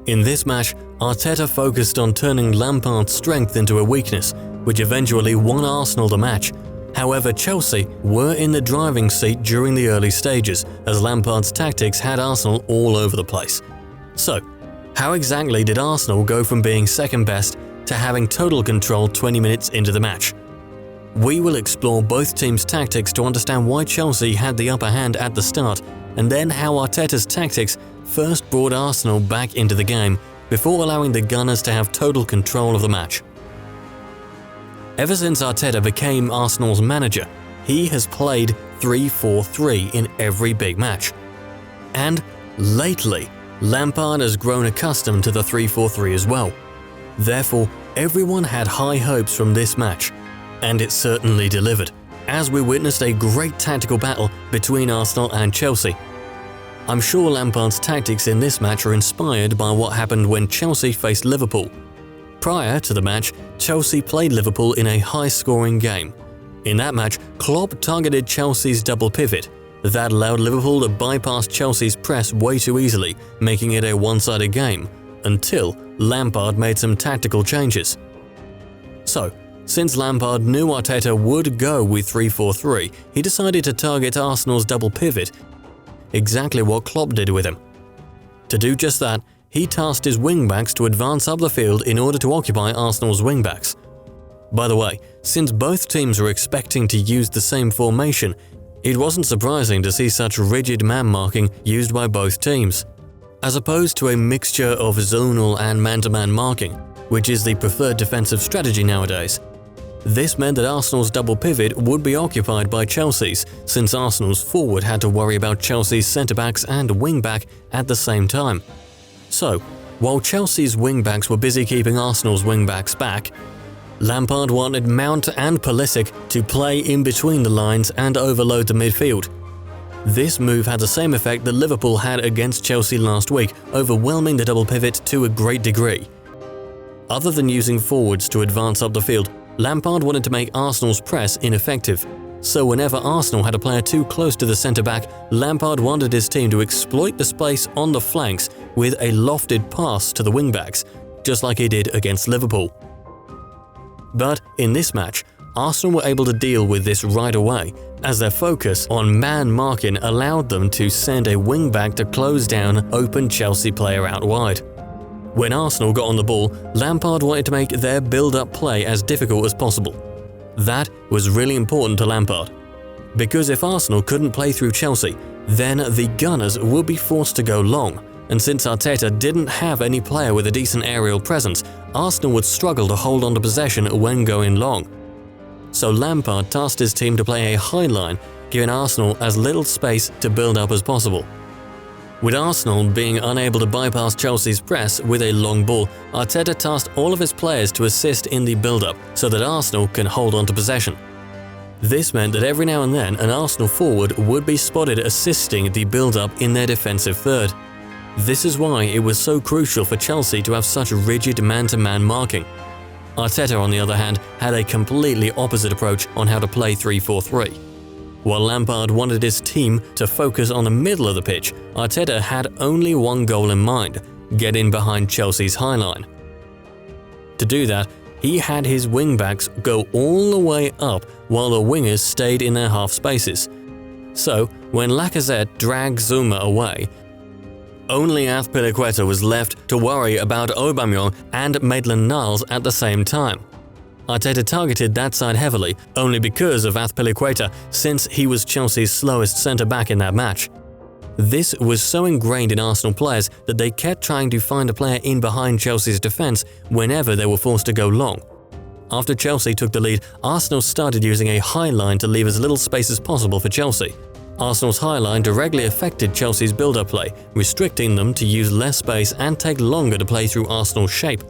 In this match, Arteta focused on turning Lampard's strength into a weakness, which eventually won Arsenal the match. However, Chelsea were in the driving seat during the early stages, as Lampard's tactics had Arsenal all over the place. So, how exactly did Arsenal go from being second best to having total control 20 minutes into the match? We will explore both teams' tactics to understand why Chelsea had the upper hand at the start, and then how Arteta's tactics first brought Arsenal back into the game before allowing the Gunners to have total control of the match. Ever since Arteta became Arsenal's manager, he has played 3-4-3 in every big match. And lately, Lampard has grown accustomed to the 3-4-3 as well. Therefore, everyone had high hopes from this match, and it certainly delivered, as we witnessed a great tactical battle between Arsenal and Chelsea. I'm sure Lampard's tactics in this match are inspired by what happened when Chelsea faced Liverpool. Prior to the match, Chelsea played Liverpool in a high-scoring game. In that match, Klopp targeted Chelsea's double pivot. That allowed Liverpool to bypass Chelsea's press way too easily, making it a one-sided game, until Lampard made some tactical changes. So, since Lampard knew Arteta would go with 3-4-3, he decided to target Arsenal's double pivot, exactly what Klopp did with him. To do just that, he tasked his wingbacks to advance up the field in order to occupy Arsenal's wingbacks. By the way, since both teams were expecting to use the same formation, it wasn't surprising to see such rigid man-marking used by both teams. As opposed to a mixture of zonal and man-to-man marking, which is the preferred defensive strategy nowadays. This meant that Arsenal's double pivot would be occupied by Chelsea's, since Arsenal's forward had to worry about Chelsea's centre-backs and wing-back at the same time. So, while Chelsea's wing-backs were busy keeping Arsenal's wing-backs back, Lampard wanted Mount and Pulisic to play in between the lines and overload the midfield. This move had the same effect that Liverpool had against Chelsea last week, overwhelming the double pivot to a great degree. Other than using forwards to advance up the field, Lampard wanted to make Arsenal's press ineffective. So whenever Arsenal had a player too close to the centre-back, Lampard wanted his team to exploit the space on the flanks with a lofted pass to the wing-backs, just like he did against Liverpool. But in this match, Arsenal were able to deal with this right away, as their focus on man-marking allowed them to send a wing-back to close down an open Chelsea player out wide. When Arsenal got on the ball, Lampard wanted to make their build-up play as difficult as possible. That was really important to Lampard, because if Arsenal couldn't play through Chelsea, then the Gunners would be forced to go long, and since Arteta didn't have any player with a decent aerial presence, Arsenal would struggle to hold on to possession when going long. So Lampard tasked his team to play a high line, giving Arsenal as little space to build up as possible. With Arsenal being unable to bypass Chelsea's press with a long ball, Arteta tasked all of his players to assist in the build-up so that Arsenal can hold on to possession. This meant that every now and then an Arsenal forward would be spotted assisting the build-up in their defensive third. This is why it was so crucial for Chelsea to have such rigid man-to-man marking. Arteta, on the other hand, had a completely opposite approach on how to play 3-4-3. While Lampard wanted his team to focus on the middle of the pitch, Arteta had only one goal in mind: get in behind Chelsea's high line. To do that, he had his wing-backs go all the way up while the wingers stayed in their half spaces. So, when Lacazette dragged Zuma away, only Azpilicueta was left to worry about Aubameyang and Maitland-Niles at the same time. Arteta targeted that side heavily, only because of Azpilicueta, since he was Chelsea's slowest centre-back in that match. This was so ingrained in Arsenal players that they kept trying to find a player in behind Chelsea's defence whenever they were forced to go long. After Chelsea took the lead, Arsenal started using a high line to leave as little space as possible for Chelsea. Arsenal's high line directly affected Chelsea's build-up play, restricting them to use less space and take longer to play through Arsenal's shape.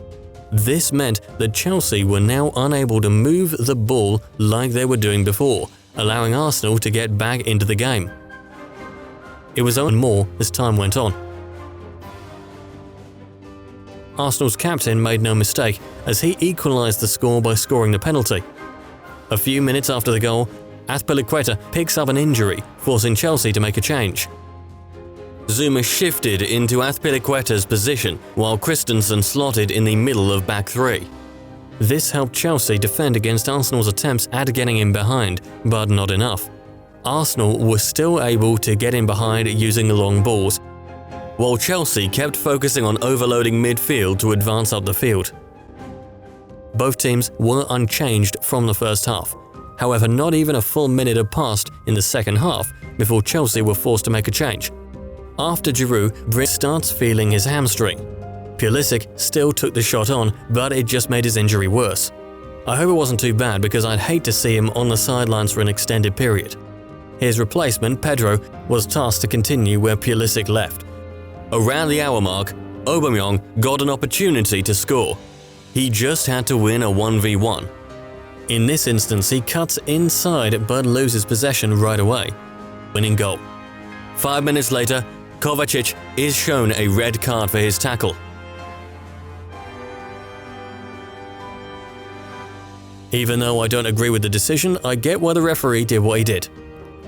This meant that Chelsea were now unable to move the ball like they were doing before, allowing Arsenal to get back into the game. It was only more as time went on. Arsenal's captain made no mistake, as he equalised the score by scoring the penalty. A few minutes after the goal, Azpilicueta picks up an injury, forcing Chelsea to make a change. Zuma shifted into Azpilicueta's position while Christensen slotted in the middle of back three. This helped Chelsea defend against Arsenal's attempts at getting in behind, but not enough. Arsenal was still able to get in behind using the long balls, while Chelsea kept focusing on overloading midfield to advance up the field. Both teams were unchanged from the first half. However, not even a full minute had passed in the second half before Chelsea were forced to make a change. After Giroud starts feeling his hamstring. Pulisic still took the shot on, but it just made his injury worse. I hope it wasn't too bad because I'd hate to see him on the sidelines for an extended period. His replacement, Pedro, was tasked to continue where Pulisic left. Around the hour mark, Aubameyang got an opportunity to score. He just had to win a 1v1. In this instance, he cuts inside but loses possession right away, winning goal. 5 minutes later, Kovacic is shown a red card for his tackle. Even though I don't agree with the decision, I get why the referee did what he did.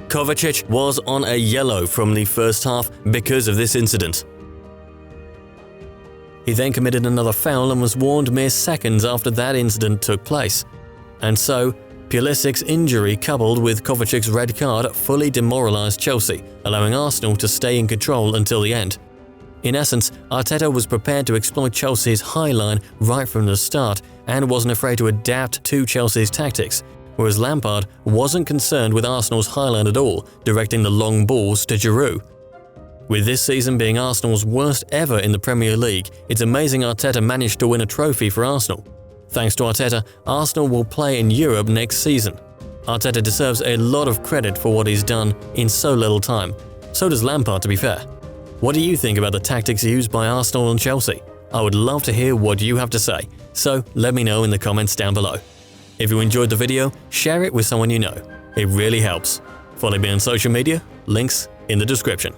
Kovacic was on a yellow from the first half because of this incident. He then committed another foul and was warned mere seconds after that incident took place. And so, Pulisic's injury coupled with Kovacic's red card fully demoralised Chelsea, allowing Arsenal to stay in control until the end. In essence, Arteta was prepared to exploit Chelsea's high line right from the start and wasn't afraid to adapt to Chelsea's tactics, whereas Lampard wasn't concerned with Arsenal's high line at all, directing the long balls to Giroud. With this season being Arsenal's worst ever in the Premier League, it's amazing Arteta managed to win a trophy for Arsenal. Thanks to Arteta, Arsenal will play in Europe next season. Arteta deserves a lot of credit for what he's done in so little time. So does Lampard, to be fair. What do you think about the tactics used by Arsenal and Chelsea? I would love to hear what you have to say, so let me know in the comments down below. If you enjoyed the video, share it with someone you know. It really helps. Follow me on social media, links in the description.